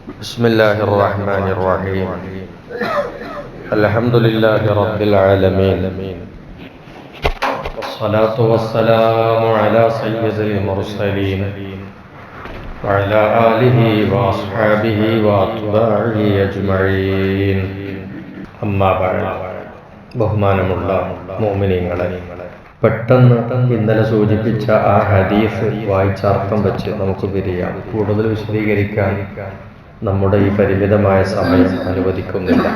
بسم الله الرحمن الرحيم الحمد لله رب العالمين والصلاة والسلام على سيد المرسلين وعلى آله وأصحابه وأتباعه أجمعين أما بعد ബഹുമാനമുള്ള മുഅ്മിനീങ്ങളെ, പെട്ടെന്ന് ഇന്നലെ സൂചിപ്പിച്ച ആ ഹദീസ് വായിച്ചർത്ഥം വെച്ച് നമുക്ക് പിരിയാം. കൂടുതൽ വിശദീകരിക്കാൻ നമ്മുടെ ഈ പരിമിതമായ സമയം അനുവദിക്കുന്നില്ല.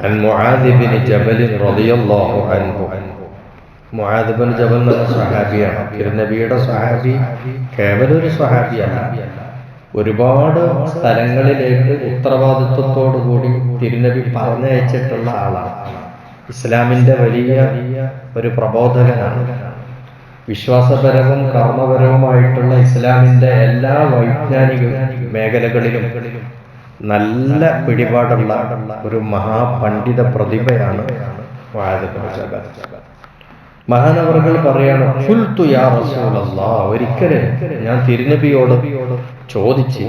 അൻ മുആദ് ബിൻ ജബൽ റളിയല്ലാഹു അൻഹു. മുആദ് ബിൻ ജബൽ എന്ന സ്വഹാബിയാണ്. തിരുനബിയുടെ സ്വഹാബി കേവലം ഒരു സ്വഹാബിയല്ല, ഒരുപാട് സ്ഥലങ്ങളിലേക്ക് ഉത്തരവാദിത്വത്തോടുകൂടി തിരുനബി പറഞ്ഞയച്ചിട്ടുള്ള ആളാണ്. ഇസ്ലാമിന്റെ വലിയ ഒരു പ്രബോധകനാണ്. വിശ്വാസപരവും കർമ്മപരവുമായിട്ടുള്ള ഇസ്ലാമിന്റെ എല്ലാ വൈജ്ഞാനിക മേഖലകളിലും നല്ല പിടിപാടുള്ള ഒരു മഹാപണ്ഡിത പ്രതിഭയാണ് മുആദ് ബിൻ ജബൽ. മഹാനവറുകൾ പറയാണ്, ഖുൽതു യാ റസൂലല്ലാഹ്, ഒരിക്കലും ഞാൻ തിരുനബിയോട് ചോദിച്ചു,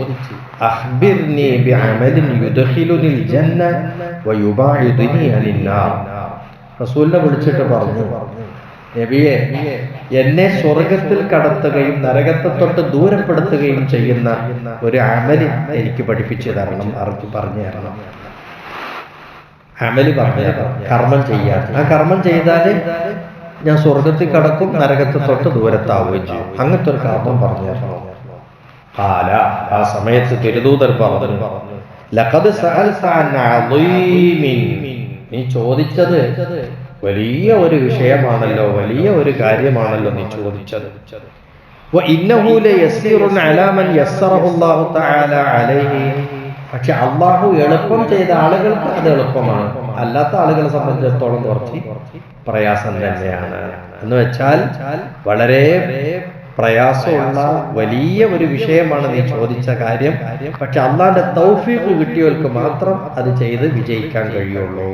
അഖ്ബിർനി ബിഅമലിൻ യുദ്ഖിലുനിൽ ജന്ന വയുബാഇദുനി അനിന്നാർ. റസൂലിനെ വിളിച്ചിട്ട് പറഞ്ഞു, നബിയെ, എന്നെ സ്വർഗത്തിൽ കടത്തുകയും നരകത്തെ തൊട്ട് ദൂരപ്പെടുത്തുകയും ചെയ്യുന്ന ഒരു അമല് എനിക്ക് പഠിപ്പിച്ചു തരണം, പറഞ്ഞു തരണം. അമല് പറഞ്ഞു തരണം, കർമ്മം ചെയ്യാൻ. ആ കർമ്മം ചെയ്താല് ഞാൻ സ്വർഗത്തിൽ കടക്കും, നരകത്തെ തൊട്ട് ദൂരത്താവുകയും ചെയ്യും. അങ്ങനത്തെ ഒരു കർമ്മം പറഞ്ഞു തരണം. ആ സമയത്ത് തിരുദൂതർ പറഞ്ഞു, ലഖദ് സഅൽത അൻ അളീമിൻ, നീ ചോദിച്ചത് വലിയ ഒരു വിഷയമാണല്ലോ, വലിയ ഒരു കാര്യമാണല്ലോ നീ ചോദിച്ചത്. വഇന്നഹു ലയസീറുൻ അലാ മൻ യസ്സറഹു അല്ലാഹു തആല അലൈഹി, പക്ഷെ അല്ലാഹു എളുപ്പം ചെയ്ത ആളുകൾക്ക് അത് എളുപ്പമാണ്, അല്ലാത്ത ആളുകളെ സംബന്ധിച്ചിടത്തോളം കുറച്ച് പ്രയാസം തന്നെയാണ്. എന്ന് വെച്ചാൽ വളരെ പ്രയാസമുള്ള വലിയ ഒരു വിഷയമാണ് നീ ചോദിച്ച കാര്യം. പക്ഷെ അല്ലാഹുവിന്റെ തൗഫീഖ് കിട്ടിയവർക്ക് മാത്രം അത് ചെയ്ത് വിജയിക്കാൻ കഴിയുള്ളൂ.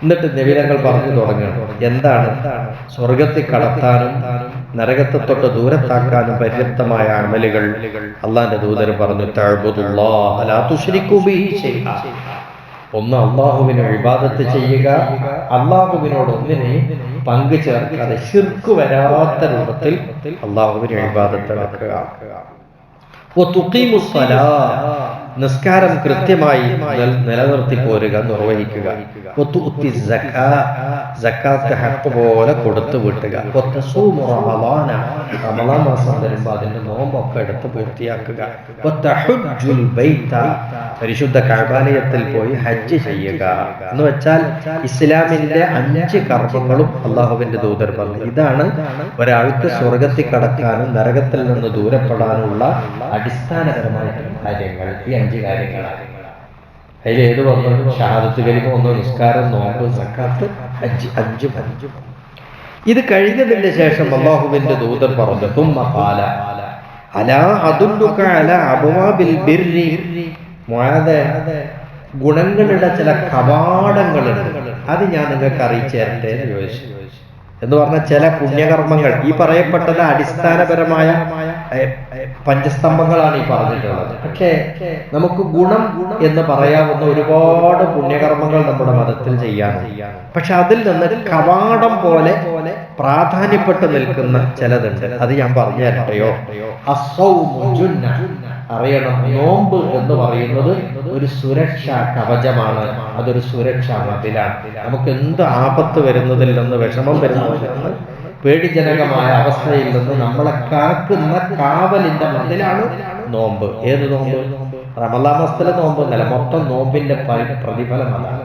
എന്നിട്ട് നബിതങ്ങൾ പറഞ്ഞു തുടങ്ങണം, എന്താണ് സ്വർഗത്തിൽ കടത്താനും നരകത്തെ തൊട്ട് ദൂരത്താക്കാനും പര്യാപ്തമായ അമലുകൾ. അള്ളാന്റെ ദൂതർ പറഞ്ഞു, തഅബ്ദുല്ലാഹ ലാ തുശ്രികു ബിഹി ശൈഅ, ഒന്ന് അള്ളാഹുവിനെ ഇബാദത്ത് ചെയ്യുക, അള്ളാഹുവിനോട് ഒന്നിനെയും പങ്കു ചേർക്കാതെ ശിർക്ക് വരാത്ത രൂപത്തിൽ അള്ളാഹുവിനെ ഇബാദത്ത് നടക്കുക. നിസ്കാരം കൃത്യമായി നിലനിർത്തി പോരുക, നിർവഹിക്കുക. സക്കാത്ത് ഹഖ് പോലെ കൊടുത്തു വിട്ടുക. റമളാൻ മാസം വരുമ്പോൾ അതിന്റെ നോമ്പൊക്കെ എടുത്ത് പൂർത്തിയാക്കുക. പരിശുദ്ധ കഅബാലയത്തിൽ പോയി ഹജ്ജ് ചെയ്യുക. എന്ന് വെച്ചാൽ ഇസ്ലാമിന്റെ 5 കർമ്മങ്ങളും അള്ളാഹുവിന്റെ ദൂതർ പറഞ്ഞു, ഇതാണ് ഒരാൾക്ക് സ്വർഗത്തിൽ കടക്കാനും നരകത്തിൽ നിന്ന് ദൂരപ്പെടാനുള്ള അടിസ്ഥാനപരമായ കാര്യങ്ങൾ. ഈ 5 കാര്യങ്ങളാണ്. അതിൽ ഏത് വന്നു? ഷഹാദത്ത് കലിമ ഒന്ന്, നിസ്കാരം, നോമ്പ്, സക്കാത്ത്, ഹജ്ജ്. 5. ഇത് കഴിഞ്ഞതിന്റെ ശേഷം അല്ലാഹുവിന്റെ ദൂതർ പറഞ്ഞു, തുമ്മ ഖാല അലാ അദുല്ലുക അലാ അബ്വാബിൽ ബിർരി, മുആദേ, ഗുണങ്ങളുടെ ചില കവാടങ്ങളുണ്ട്, അത് ഞാൻ നിങ്ങൾക്ക് അറിയിച്ചു തരട്ടെ എന്ന് ചോദിച്ചു. എന്ന് പറഞ്ഞാൽ ചില പുണ്യകർമ്മങ്ങൾ, ഈ പറയപ്പെട്ടത് അടിസ്ഥാനപരമായ പഞ്ചസ്തംഭങ്ങളാണ് ഈ പറഞ്ഞിട്ടുള്ളത്. പക്ഷേ നമുക്ക് ഗുണം എന്ന് പറയാവുന്ന ഒരുപാട് പുണ്യകർമ്മങ്ങൾ നമ്മുടെ മതത്തിൽ ചെയ്യാനുണ്ട്. പക്ഷെ അതിൽ നിന്ന് കവാടം പോലെ പ്രാധാന്യപ്പെട്ട് നിൽക്കുന്ന ചിലതുണ്ട്. അത് ഞാൻ പറഞ്ഞു തരട്ടെയോ? അസ്സൗമു ജുന്ന, അറിയണം, നോമ്പ് എന്ന് പറയുന്നത് ഒരു സുരക്ഷാ കവചമാണ്. അതൊരു സുരക്ഷാ മതിലാണ്. നമുക്ക് എന്ത് ആപത്ത് വരുന്നതിൽ നിന്ന്, വിഷമം വരുന്നതിൽ നിന്ന്, പേടിജനകമായ അവസ്ഥയിൽ നിന്ന് നമ്മളെ കാക്കുന്ന കാവലിന്റെ മതിലാണ് നോമ്പ്. ഏത് നോമ്പ്? റമളാൻ മാസത്തിലെ നോമ്പ് എന്നല്ല, മൊത്തം നോമ്പിന്റെ പ്രതിഫലം അതാണ്.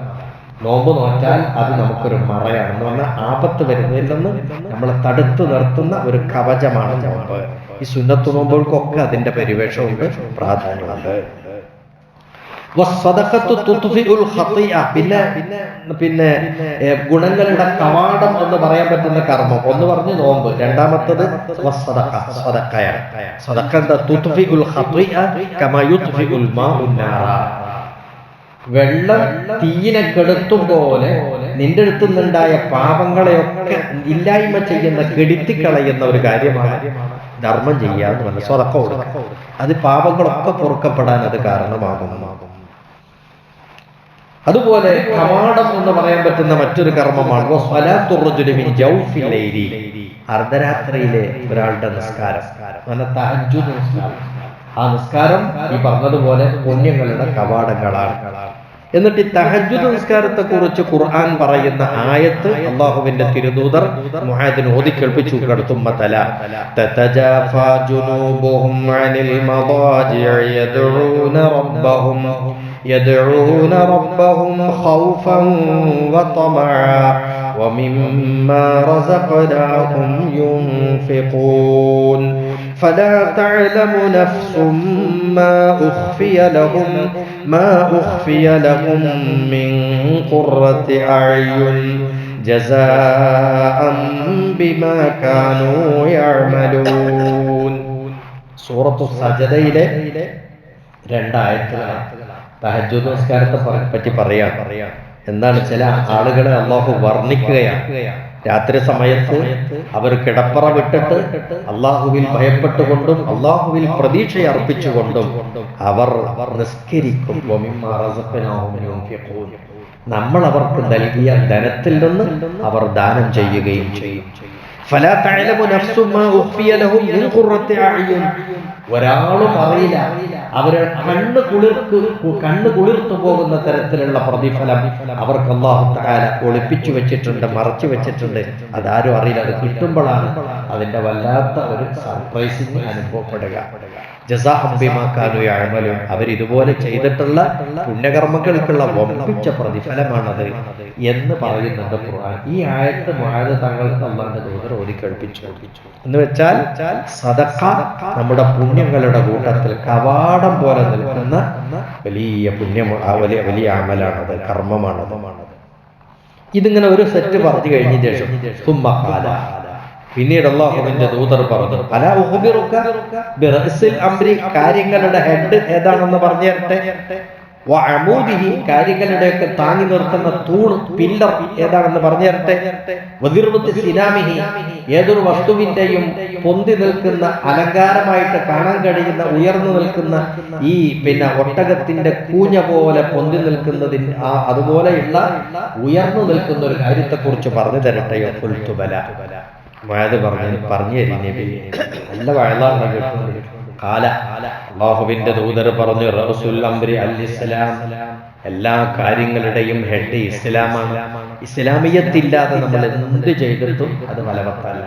നോമ്പ് നോറ്റാൽ അത് നമുക്കൊരു മറയാണ്. എന്ന് പറഞ്ഞാൽ ആപത്ത് വരുന്നതിൽ നിന്ന് നമ്മളെ തടുത്തു നിർത്തുന്ന ഒരു കവചമാണ് നോമ്പ്. ഈ സുന്നത്ത് നോമ്പുകൾക്കൊക്കെ അതിന്റെ പരിവേഷമുണ്ട്, പ്രാധാന്യമുണ്ട്. പിന്നെ ഗുണങ്ങളുടെ കവാടം എന്ന് പറയാൻ പറ്റുന്ന കർമ്മം ഒന്ന് പറഞ്ഞു നോമ്പ്. രണ്ടാമത്തത് വെള്ളം തീയിനെ കെടുത്തും പോലെ നിന്റെ അടുത്ത് നിന്നുണ്ടായ പാപങ്ങളെയൊക്കെ ഇല്ലായ്മ ചെയ്യുന്ന, കെടുത്തിക്കളയുന്ന ഒരു കാര്യമാണ് ധർമ്മം ചെയ്യാന്ന് പറഞ്ഞ സ്വതക്ക കൊടുക്കുക. അത് പാപങ്ങളൊക്കെ പൊറുക്കപ്പെടാൻ അത് കാരണമാകും. അതുപോലെ കവാടം എന്ന് പറയാൻ പറ്റുന്ന മറ്റൊരു കർമ്മമാണ് അർദ്ധരാത്രിയിലെ ഒരാളുടെ നിസ്കാരം, തഹജ്ജുദ് നിസ്കാരം. ആ നിസ്കാരം ഈ പറഞ്ഞതുപോലെ പുണ്യങ്ങളുടെ കവാടങ്ങളാണ്. എന്നിട്ട് ഈ തഹജ്ജുദ് നിസ്കാരത്തെ കുറിച്ച് ഖുർആൻ പറയുന്ന ആയത്ത് അല്ലാഹുവിന്റെ തിരുദൂതർ മുആദിന് ഓതി കേൾപ്പിച്ചു കൊടുത്തും തല തതജാഫാ ജുനൂബുഹും അനിൽ മദാജിഇ യദ്ഊന റബ്ബഹും ഖൗഫൻ വതമഅ ومما رزقناهم ينفقون فلا تعلم نفس ما أخفي لهم من قرة أعين جزاء بما كانوا يعملون. സൂറത്തു സജദയിലെ 2 ആയത്തുകളാണ് തഹജ്ജുദ് നിസ്കാരത്തെ പറ്റി പറയാം. എന്താണ്, ചില ആളുകളെ അള്ളാഹു വർണ്ണിക്കുകയാണ്. രാത്രി സമയത്ത് അവർ കിടപ്പറ വിട്ടിട്ട് അള്ളാഹുവിൽ ഭയപ്പെട്ടുകൊണ്ടും അള്ളാഹുവിൽ പ്രതീക്ഷ അർപ്പിച്ചുകൊണ്ടും അവർ നിസ്കരിക്കും. നമ്മൾ അവർക്ക് നൽകിയ ധനത്തിൽ നിന്ന് അവർ ദാനം ചെയ്യുകയും ചെയ്യും. ഒരാളും അറിയില്ല അവരെ കണ്ണ് കുളിർത്തു പോകുന്ന തരത്തിലുള്ള പ്രതിഫലം അവർക്ക് അല്ലാഹു തആല ഒളിപ്പിച്ചു വെച്ചിട്ടുണ്ട്, മറച്ചു വെച്ചിട്ടുണ്ട്. അതാരും അറിയില്ല. അത് കിട്ടുമ്പോഴാണ് അതിന്റെ വല്ലാത്ത ഒരു സർപ്രൈസിങ് അനുഭവപ്പെടുക. ജസാഅൻ ബിമാ കാനൂ യഅമലൂൻ. അവരിതുപോലെ ചെയ്തിട്ടുള്ള പുണ്യകർമ്മങ്ങൾക്കുള്ള വമ്പിച്ച പ്രതിഫലമാണത് എന്ന് പറയുന്നുണ്ട് ഖുർആൻ. ഈ ആയത്ത് മുആദ് തങ്ങൾക്ക് അല്ലാഹുവിന്റെ ദൂതർ ഓതി കേൾപ്പിച്ചു. എന്ന് വെച്ചാൽ സദഖ നമ്മുടെ പുണ്യങ്ങളുടെ കൂട്ടത്തിൽ കവാടം പോലെ നിൽക്കുന്ന വലിയ പുണ്യം, വലിയ അമലാണത്, കർമ്മമാണത്. ഇതിങ്ങനെ ഒരു സെറ്റ് പറഞ്ഞു കഴിഞ്ഞ ശേഷം സുമ്മഖാല, പിന്നീട് അല്ലാഹുവിന്റെ ദൂതർ പറഞ്ഞു അലാ ഉഖ്ബിറുക ബിറഅസിൽ അംരി, കാര്യങ്ങളുടെ ഹെഡ് ഏതാണെന്ന് പറഞ്ഞു തരട്ടെ. വഅമൂദിഹി, കാര്യങ്ങളുടെയൊക്കെ താങ്ങി നിർത്തുന്ന തൂൺ, പില്ലർ ഏതാണെന്ന് പറഞ്ഞു തരട്ടെ. വദിർവത്തി സിനാമിഹി, ഏതൊരു വസ്തുവിന്റെയും പൊന്തി നിൽക്കുന്ന, അലങ്കാരമായിട്ട് കാണാൻ കഴിയുന്ന, ഉയർന്നു നിൽക്കുന്ന ഈ ഒട്ടകത്തിന്റെ കൂഞ്ഞ പോലെ പൊന്തി നിൽക്കുന്നതിന് അതുപോലെയുള്ള ഉയർന്നു നിൽക്കുന്ന ഒരു കാര്യത്തെക്കുറിച്ച് പറഞ്ഞു തരട്ടെയോ? ഖുൽതു ബല. മുആദ് പറഞ്ഞു നബി, നല്ല വഅളാണ് കേൾക്കുന്നത്. ഖാല, അല്ലാഹുവിന്റെ ദൂതർ പറഞ്ഞു റസൂൽ അംരി അൽ ഇസ്ലാം, എല്ലാ കാര്യങ്ങളുടെയും ഹെഡ് ഇസ്ലാമാണ്. ഇസ്ലാമിയത്തില്ലാതെ നമ്മൾ എന്ത് ചെയ്തിട്ടും അത് ഫലവത്തല്ല.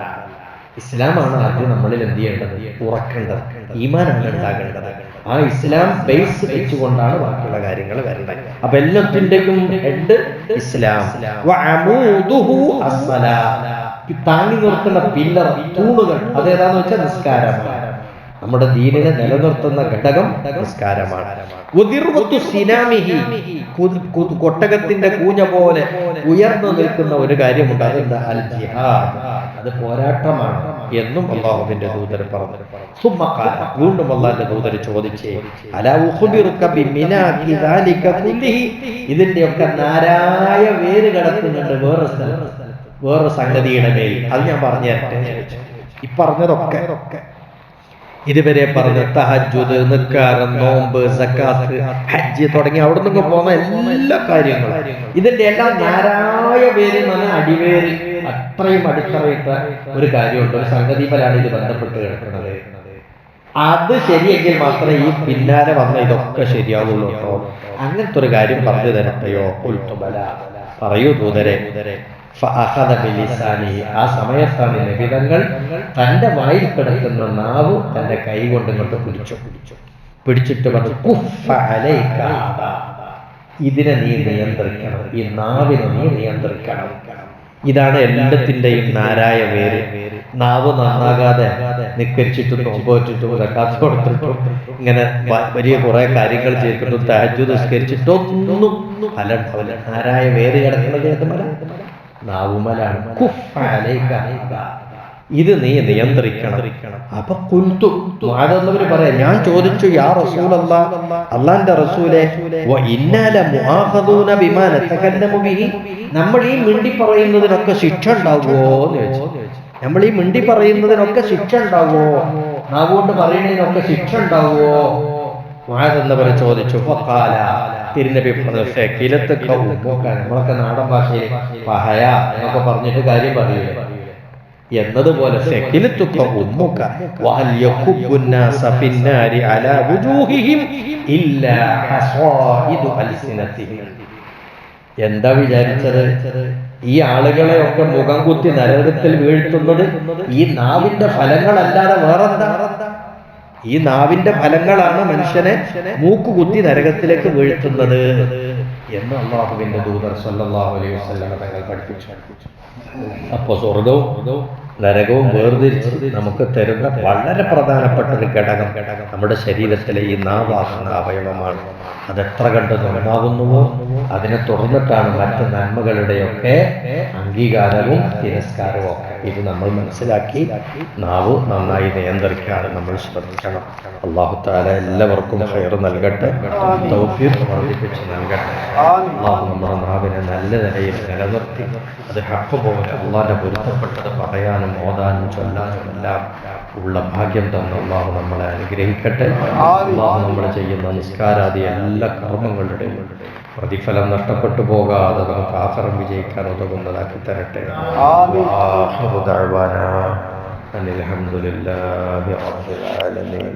ഇസ്ലാമാണ് ആദ്യം നമ്മളിൽ എന്ത് ചെയ്യേണ്ടത്? ഉറക്കേണ്ടത്, ഈമാനാണ് ഉണ്ടാകേണ്ടത്. ആ ഇസ്ലാം ബേസ് വെച്ചുകൊണ്ടാണ് ബാക്കിയുള്ള കാര്യങ്ങൾ വരുന്നത്. അപ്പൊ എല്ലാത്തിന്റെയും ഹെഡ് ഇസ്ലാം. താങ്ങി നിർത്തുന്ന പില്ലർ, തൂണുകൾ അതേതാന്ന് വെച്ചാൽ നിസ്കാരമാണ്. നമ്മുടെ ദീനിനെ നിലനിർത്തുന്ന ഘടകം നിസ്കാരമാണ്. കൊട്ടകത്തിന്റെ കൂഞ്ഞ പോലെ ഉയർന്നു നിൽക്കുന്ന ഒരു കാര്യമുണ്ട്, അതെന്താ? അൽ ജിഹാദ്, അത് പോരാട്ടമാണ് എന്നും അല്ലാഹുവിന്റെ ദൂതർ പറഞ്ഞു. വീണ്ടും അല്ലാഹുവിന്റെ ദൂതർ ചോദിച്ചേ, അലാ ഉഖ്ബിറുക ബിമിനാഖി ദാലിക കുല്ലിഹി, ഇതിന്റെയൊക്കെ നാരായ വേര് കിടക്കുന്നുണ്ട് വേറെ സംഗതിയുടെ മേൽ, അത് ഞാൻ പറഞ്ഞു തരട്ടെ. ഈ പറഞ്ഞതൊക്കെ ഇതുവരെ പറഞ്ഞ തഹജ്ജുദ്, നിസ്കാരം, നോമ്പ്, സക്കാത്ത്, ഹജ്ജ് തുടങ്ങി അവിടെ നിന്ന് പോകുന്ന എല്ലാ കാര്യങ്ങളും, ഇതിന്റെ എല്ലാം നാരായ പേര് നല്ല അടിവേര്, അത്രയും അടിത്തറയിട്ട ഒരു കാര്യമുണ്ട്, ഒരു സംഗതിമലാണ് ഇത് ബന്ധപ്പെട്ട് കിടക്കുന്നത്. അത് ശരിയെങ്കിൽ മാത്രമേ ഈ പിന്നാലെ വന്ന ഇതൊക്കെ ശരിയാവുള്ളൂ കേട്ടോ. അങ്ങനത്തെ ഒരു കാര്യം പറഞ്ഞു തരട്ടെയോ? ഉൽത്തുബല, പറയൂ ദൂതരെ. ആ സമയത്താണ് നബിതങ്ങൾ തന്റെ വായിൽ കിടക്കുന്ന നാവ് തന്റെ കൈ കൊണ്ട് ഇങ്ങോട്ട് പിടിച്ചിട്ട് പറഞ്ഞു, ഇതിനെ നീ നിയന്ത്രിക്കണം, ഈ നാവിനെ നീ നിയന്ത്രിക്കണം. ഇതാണ് എല്ലാത്തിന്റെയും നാരായ വേര്. നാവ് നന്നാകാതെ നിക്കരിച്ചിട്ടും നോമ്പോറ്റിട്ടും സക്കാത്ത് കൊടുത്തിട്ടും ഇങ്ങനെ വലിയ കുറെ കാര്യങ്ങൾ ചെയ്തിട്ടും തഹജ്ജുദ് നിസ്കരിച്ചിട്ടൊന്നും ഫലം ഉണ്ടാവില്ല. നാരായ വേര് കിടക്കുന്നത് ഏതുമല? നാവുമലാണ്. ഇത് നീ നിയന്ത്രിക്കണം. അപ്പൊ കുൽത്തു, മാതന്നവര് പറയാം, ഞാൻ ചോദിച്ചു, യാ റസൂലല്ലാഹ്, അല്ലാഹുവിന്റെ റസൂലേ, നമ്മൾ ഈ മിണ്ടി പറയുന്നതിനൊക്കെ ശിക്ഷ ഉണ്ടാവുമോ എന്ന് ചോദിച്ചു. നമ്മൾ ഈ മിണ്ടി പറയുന്നതിനൊക്കെ ശിക്ഷ ഉണ്ടാവോ? നാവുകൊണ്ട് പറയുന്നതിനൊക്കെ ശിക്ഷ ഉണ്ടാവോ? മുആദ് ചോദിച്ചു. ഫഖാല, തിരുനബി പറഞ്ഞു, ശകിലത്തുക ഉമ്മുക. നമ്മളൊക്കെ നാടൻ ഭാഷയിൽ പഹയ എന്നൊക്കെ പറഞ്ഞിട്ട് കാര്യം പറയൂലേ, എന്നതുപോലെ ശകിലത്തുക ഉമ്മുക വഹൽ യകുബ്ബുൻ നാസ ഫിന്നാരി അലാ വുജൂഹിഹിം ഇല്ലാ ഹസായിദു അൽസിനതിഹിം. എന്താ വിചാരിച്ചത്? ഈ ആളുകളെ ഒക്കെ മുഖം കുത്തി നരകത്തിൽ വീഴ്ത്തുന്നത് ഈ നാവിന്റെ ഫലങ്ങളല്ലാതെ വേറെന്താ? ഈ നാവിന്റെ ഫലങ്ങളാണ് മനുഷ്യനെ മൂക്കുകുത്തി നരകത്തിലേക്ക് വീഴ്ത്തുന്നത് എന്ന് അല്ലാഹുവിന്റെ ദൂതർ സല്ലല്ലാഹു അലൈഹി വസല്ലം തങ്ങൾ പഠിപ്പിച്ചു. അപ്പൊ സ്വർഗവും നരകവും വേർതിരിച്ച് നമുക്ക് തരുന്ന വളരെ പ്രധാനപ്പെട്ട ഒരു ഘടകം നമ്മുടെ ശരീരത്തിലെ ഈ നാവാകുന്ന അവയവമാണ്. അതെത്ര കണ്ട് നന്നാകുന്നുവോ അതിനെ തുറന്നിട്ടാണ് മറ്റ് നന്മകളുടെയൊക്കെ അംഗീകാരവും തിരസ്കാരവും ഒക്കെ. ഇത് നമ്മൾ മനസ്സിലാക്കി നാവ് നന്നായി നിയന്ത്രിക്കാൻ നമ്മൾ ശ്രദ്ധിക്കണം. അല്ലാഹു തആല എല്ലാവർക്കും ഖൈർ നൽകട്ടെ, തൗഫീഖ് വർദ്ധിപ്പിച്ച് നൽകട്ടെ. അല്ലാഹു നമ്മുടെ നാവിനെ നല്ല നിലയിൽ നിലനിർത്തി അത് ഹഖ് പോലെ അല്ലാഹുവിന്റെ പൊരുത്തപ്പെട്ടത് പറയാനും ഓതാനും ചൊല്ലാനും എല്ലാം ഉള്ള ഭാഗ്യം തന്ന അല്ലാഹു നമ്മളെ അനുഗ്രഹിക്കട്ടെ. അല്ലാഹു നമ്മൾ ചെയ്യുന്ന നിസ്കാരാദി എല്ലാ കർമ്മങ്ങളുടെയും പ്രതിഫലം നഷ്ടപ്പെട്ടു പോകാതെ നമുക്ക് ആഖിറം വിജയിക്കാൻ ഉതകുന്നതാക്കി തരട്ടെ. ആഖിറു ദഅ്വാനാ അൽഹംദുലില്ലാഹി റബ്ബിൽ ആലമീൻ.